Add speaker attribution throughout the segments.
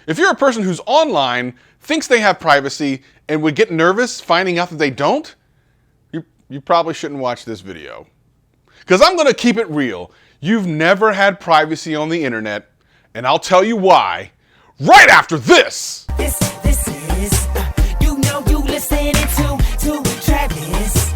Speaker 1: If you're a person who's online, thinks they have privacy, and would get nervous finding out that they don't, you probably shouldn't watch this video. Because I'm going to keep it real. You've never had privacy on the internet, and I'll tell you why right after this.
Speaker 2: This is, you listening to Travis.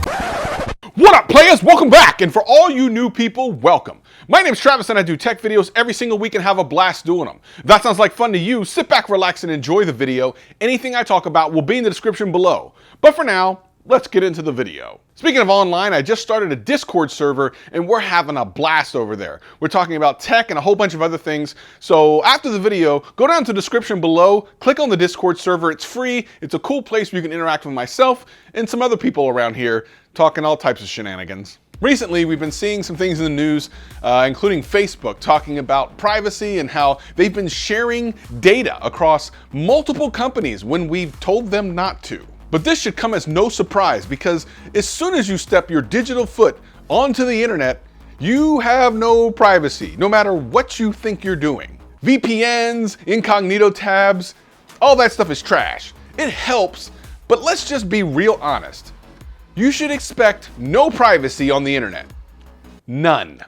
Speaker 1: What up, players? Welcome back. And for all you new people, welcome. My name's Travis and I do tech videos every single week and have a blast doing them. If that sounds like fun to you, sit back, relax, and enjoy the video. Anything I talk about will be in the description below. But for now, let's get into the video. Speaking of online, I just started a Discord server and we're having a blast over there. We're talking about tech and a whole bunch of other things. So after the video, go down to the description below, click on the Discord server. It's free. It's a cool place where you can interact with myself and some other people around here talking all types of shenanigans. Recently, we've been seeing some things in the news, including Facebook talking about privacy and how they've been sharing data across multiple companies when we've told them not to. But this should come as no surprise because as soon as you step your digital foot onto the internet, you have no privacy, no matter what you think you're doing. VPNs, incognito tabs, all that stuff is trash. It helps, but let's just be real honest. You should expect no privacy on the internet. None.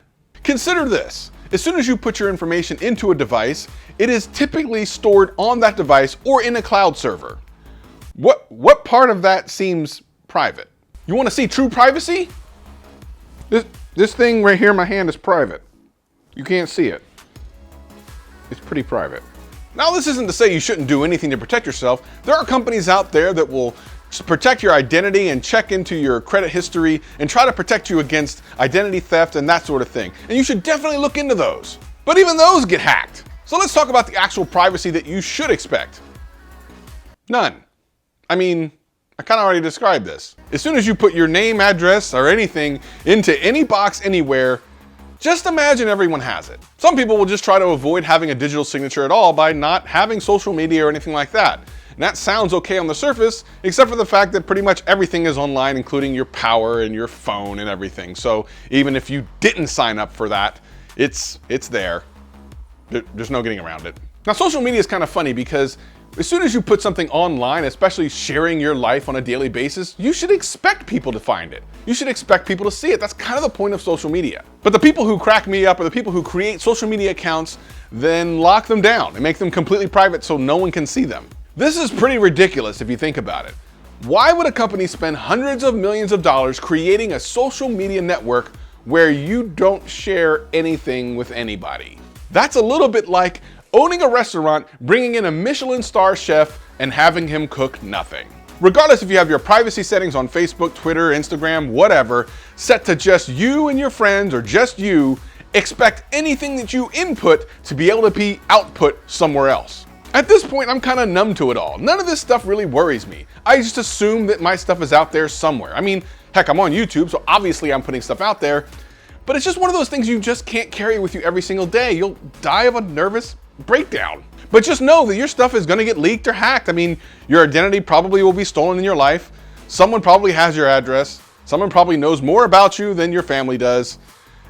Speaker 1: Consider this. As soon as you put your information into a device, it is typically stored on that device or in a cloud server. What part of that seems private? You want to see true privacy? This thing right here in my hand is private. You can't see it. It's pretty private. Now, this isn't to say you shouldn't do anything to protect yourself. There are companies out there that will protect your identity and check into your credit history and try to protect you against identity theft and that sort of thing. And you should definitely look into those. But even those get hacked. So let's talk about the actual privacy that you should expect. None. I mean, I kind of already described this. As soon as you put your name, address, or anything into any box anywhere, just imagine everyone has it. Some people will just try to avoid having a digital signature at all by not having social media or anything like that. And that sounds okay on the surface, except for the fact that pretty much everything is online, including your power and your phone and everything. So even if you didn't sign up for that, it's there. There's no getting around it. Now, social media is kind of funny because as soon as you put something online, especially sharing your life on a daily basis, you should expect people to find it. You should expect people to see it. That's kind of the point of social media. But the people who crack me up are the people who create social media accounts, then lock them down and make them completely private so no one can see them. This is pretty ridiculous if you think about it. Why would a company spend hundreds of millions of dollars creating a social media network where you don't share anything with anybody? That's a little bit like owning a restaurant, bringing in a Michelin star chef, and having him cook nothing. Regardless if you have your privacy settings on Facebook, Twitter, Instagram, whatever, set to just you and your friends or just you, expect anything that you input to be able to be output somewhere else. At this point, I'm kind of numb to it all. None of this stuff really worries me. I just assume that my stuff is out there somewhere. I mean, heck, I'm on YouTube, so obviously I'm putting stuff out there, but it's just one of those things you just can't carry with you every single day. You'll die of a nervous breakdown. But just know that your stuff is going to get leaked or hacked. I mean, your identity probably will be stolen in your life. Someone probably has your address. Someone probably knows more about you than your family does.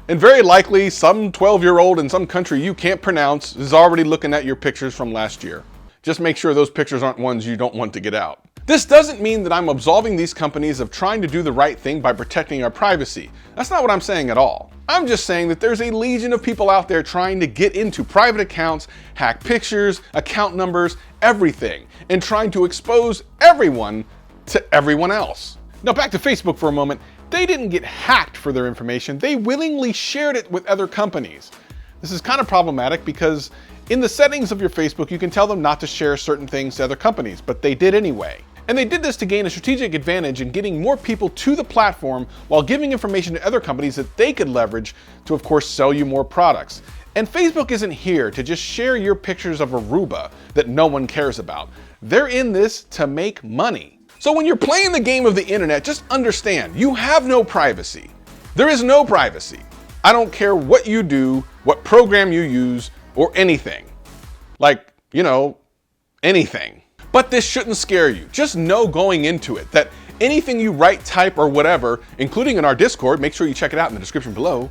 Speaker 1: And very likely some 12-year-old in some country you can't pronounce is already looking at your pictures from last year. Just make sure those pictures aren't ones you don't want to get out. This doesn't mean that I'm absolving these companies of trying to do the right thing by protecting our privacy. That's not what I'm saying at all. I'm just saying that there's a legion of people out there trying to get into private accounts, hack pictures, account numbers, everything, and trying to expose everyone to everyone else. Now back to Facebook for a moment. They didn't get hacked for their information. They willingly shared it with other companies. This is kind of problematic because in the settings of your Facebook, you can tell them not to share certain things to other companies, but they did anyway. And they did this to gain a strategic advantage in getting more people to the platform while giving information to other companies that they could leverage to, of course, sell you more products. And Facebook isn't here to just share your pictures of Aruba that no one cares about. They're in this to make money. So when you're playing the game of the internet, just understand, you have no privacy. There is no privacy. I don't care what you do, what program you use, or anything. Like, anything. But this shouldn't scare you. Just know going into it that anything you write, type, or whatever, including in our Discord, make sure you check it out in the description below,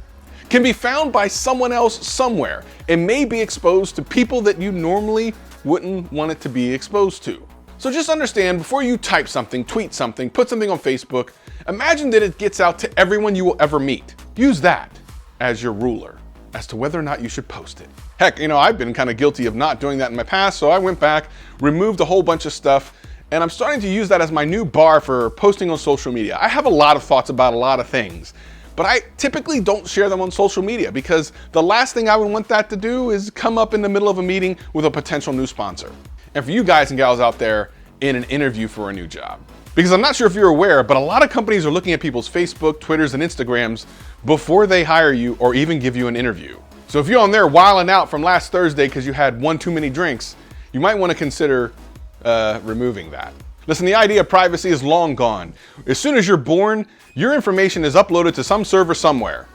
Speaker 1: can be found by someone else somewhere and may be exposed to people that you normally wouldn't want it to be exposed to. So just understand, before you type something, tweet something, put something on Facebook, imagine that it gets out to everyone you will ever meet. Use that as your ruler as to whether or not you should post it. Heck, I've been kind of guilty of not doing that in my past, so I went back, removed a whole bunch of stuff, and I'm starting to use that as my new bar for posting on social media. I have a lot of thoughts about a lot of things, but I typically don't share them on social media because the last thing I would want that to do is come up in the middle of a meeting with a potential new sponsor. And for you guys and gals out there in an interview for a new job. Because I'm not sure if you're aware, but a lot of companies are looking at people's Facebook, Twitters, and Instagrams before they hire you or even give you an interview. So if you're on there wilding out from last Thursday because you had one too many drinks, you might want to consider removing that. Listen, the idea of privacy is long gone. As soon as you're born, your information is uploaded to some server somewhere.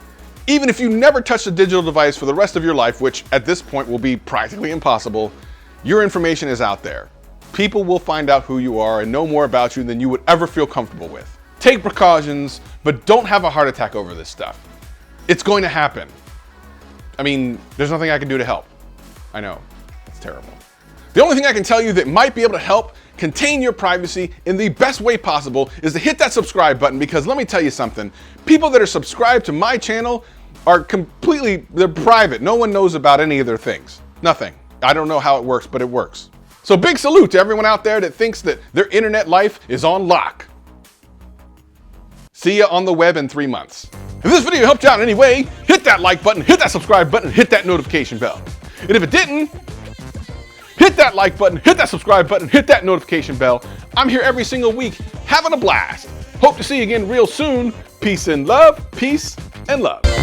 Speaker 1: Even if you never touch a digital device for the rest of your life, which at this point will be practically impossible, your information is out there. People will find out who you are and know more about you than you would ever feel comfortable with. Take precautions, but don't have a heart attack over this stuff. It's going to happen. I mean, there's nothing I can do to help. I know, it's terrible. The only thing I can tell you that might be able to help contain your privacy in the best way possible is to hit that subscribe button, because let me tell you something. People that are subscribed to my channel are they're private. No one knows about any of their things. Nothing. I don't know how it works, but it works. So big salute to everyone out there that thinks that their internet life is on lock. See ya on the web in 3 months. If this video helped you out in any way, hit that like button, hit that subscribe button, hit that notification bell. And if it didn't, hit that like button, hit that subscribe button, hit that notification bell. I'm here every single week having a blast. Hope to see you again real soon. Peace and love. Peace and love.